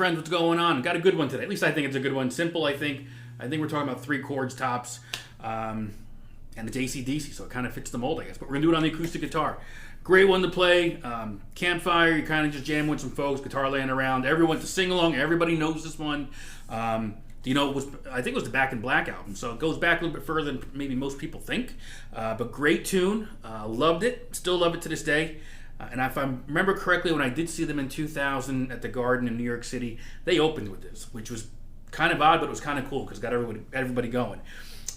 friends, what's going on? Got a good one today. At least I think it's a good one. Simple, I think. I think we're talking about 3 chords tops. And it's AC/DC, so it kind of fits the mold, I guess. But we're going to do it on the acoustic guitar. Great one to play. Campfire, you kind of just jam with some folks, guitar laying around. Everyone to sing along. Everybody knows this one. You know, I think it was the Back in Black album, so it goes back a little bit further than maybe most people think. But great tune. Loved it. Still love it to this day. And if I remember correctly, when I did see them in 2000 at the Garden in New York City, they opened with this, which was kind of odd, but it was kind of cool because it got everybody going.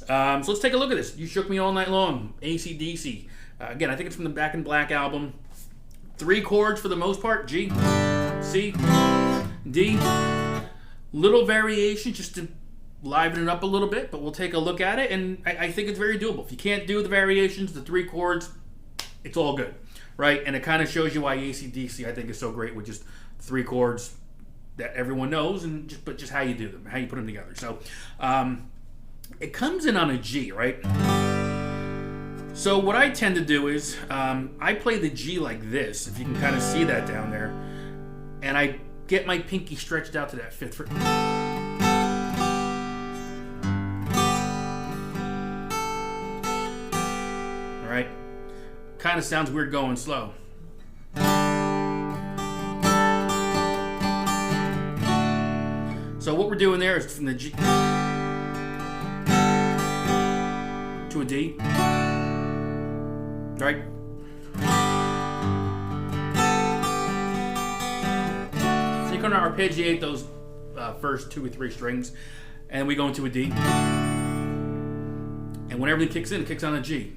So let's take a look at this. You Shook Me All Night Long, AC/DC. Again, I think it's from the Back in Black album. 3 chords for the most part, G, C, D. Little variation just to liven it up a little bit, but we'll take a look at it, and I think it's very doable. If you can't do the variations, the 3 chords, it's all good, right? And it kind of shows you why AC/DC, I think, is so great with just 3 chords that everyone knows, and just how you do them, how you put them together. So it comes in on a G, right? So what I tend to do is I play the G like this, if you can kind of see that down there, and I get my pinky stretched out to that 5th fret. All right, kind of sounds weird going slow. So what we're doing there is from the G to a D, right? So you're gonna arpeggiate those first 2 or 3 strings, and we go into a D. And when everything kicks in, it kicks on a G.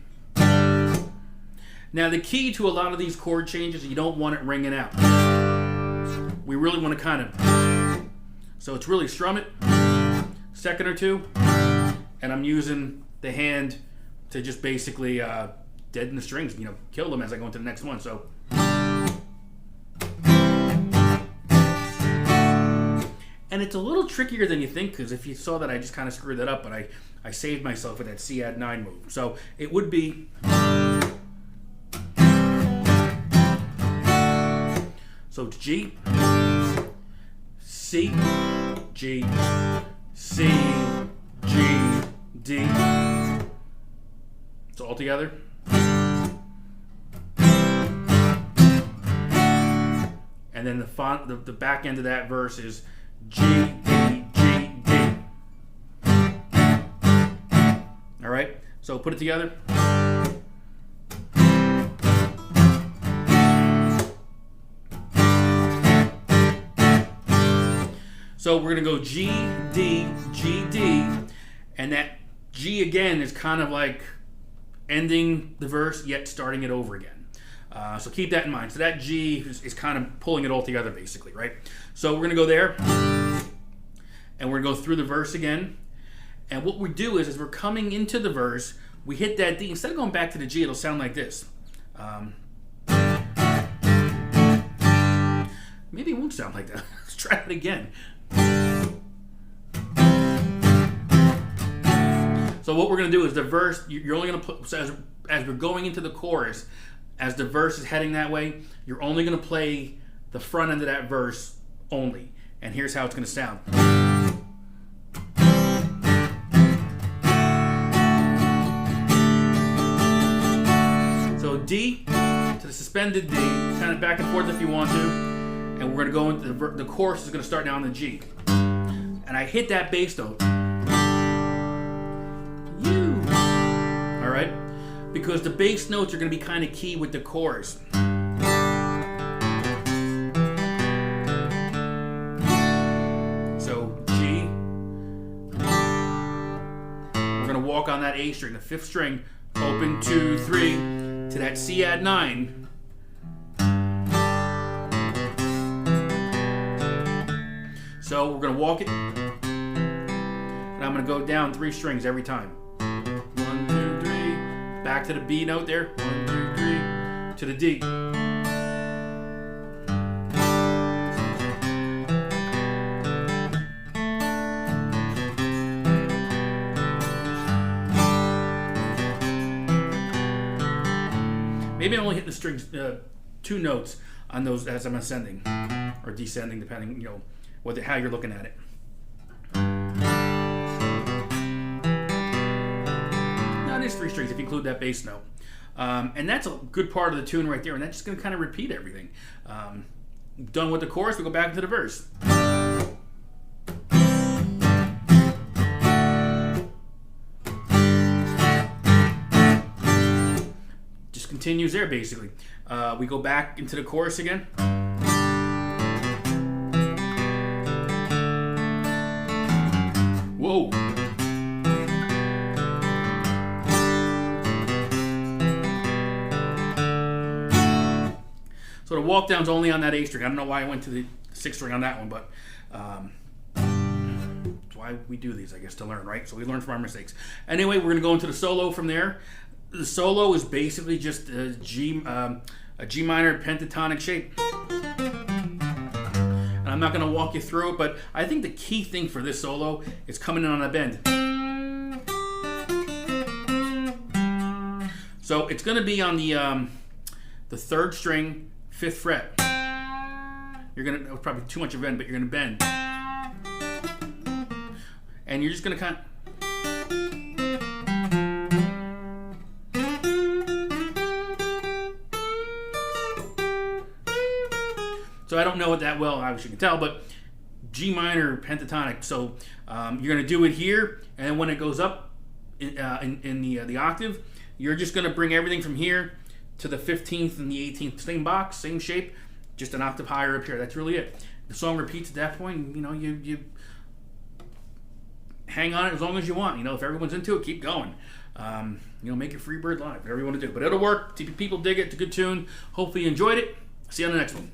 Now the key to a lot of these chord changes, you don't want it ringing out. We really want to kind of, so it's really strum it, second or 2, and I'm using the hand to just basically deaden the strings, you know, kill them as I go into the next one. So, and it's a little trickier than you think, because if you saw that, I just kind of screwed that up, but I saved myself with that C add 9 move. So it would be, so it's G, C, G, C, G, D. So all together. And then the back end of that verse is G, D, G, D. All right, so put it together. So we're gonna go G, D, G, D, and that G again is kind of like ending the verse yet starting it over again. So keep that in mind. So that G is kind of pulling it all together basically, right? So we're gonna go there, and we're gonna go through the verse again. And what we do is, as we're coming into the verse, we hit that D. Instead of going back to the G, it'll sound like this. Maybe it won't sound like that. Let's try it again. So what we're going to do is the verse, you're only going to put, so as we're going into the chorus, as the verse is heading that way, you're only going to play the front end of that verse only. And here's how it's going to sound. So D to the suspended D, kind of back and forth if you want to. And we're going to go into the chorus is going to start now on the G. And I hit that bass note. All right? Because the bass notes are going to be kind of key with the chorus. So G. We're going to walk on that A string, the 5th string, open 2, 3, to that C add 9. So we're going to walk it, and I'm going to go down 3 strings every time. 1, 2, 3, back to the B note there. 1, 2, 3, to the D. Maybe I'm only hitting the strings 2 notes on those as I'm ascending or descending, depending, you know, how you're looking at it. Now it is 3 strings if you include that bass note. And that's a good part of the tune right there, and that's just going to kind of repeat everything. Done with the chorus, we go back into the verse. Just continues there, basically. We go back into the chorus again. Whoa. So the walk down's only on that A string. I don't know why I went to the 6th string on that one, but that's why we do these, I guess, to learn, right? So we learn from our mistakes. Anyway, we're going to go into the solo from there. The solo is basically just a G minor pentatonic shape. And I'm not going to walk you through it, but I think the key thing for this solo is coming in on a bend. So it's going to be on the 3rd string, 5th fret. You're going to, probably too much of a bend, but you're going to bend. And you're just going to kind of... So I don't know it that well, obviously you can tell, but G minor pentatonic. So you're going to do it here, and when it goes up in the octave, you're just going to bring everything from here to the 15th and the 18th. Same box, same shape, just an octave higher up here. That's really it. The song repeats at that point. You know, you hang on it as long as you want. You know, if everyone's into it, keep going. You know, make it Freebird Live, whatever you want to do. But it'll work. People dig it. It's a good tune. Hopefully you enjoyed it. See you on the next one.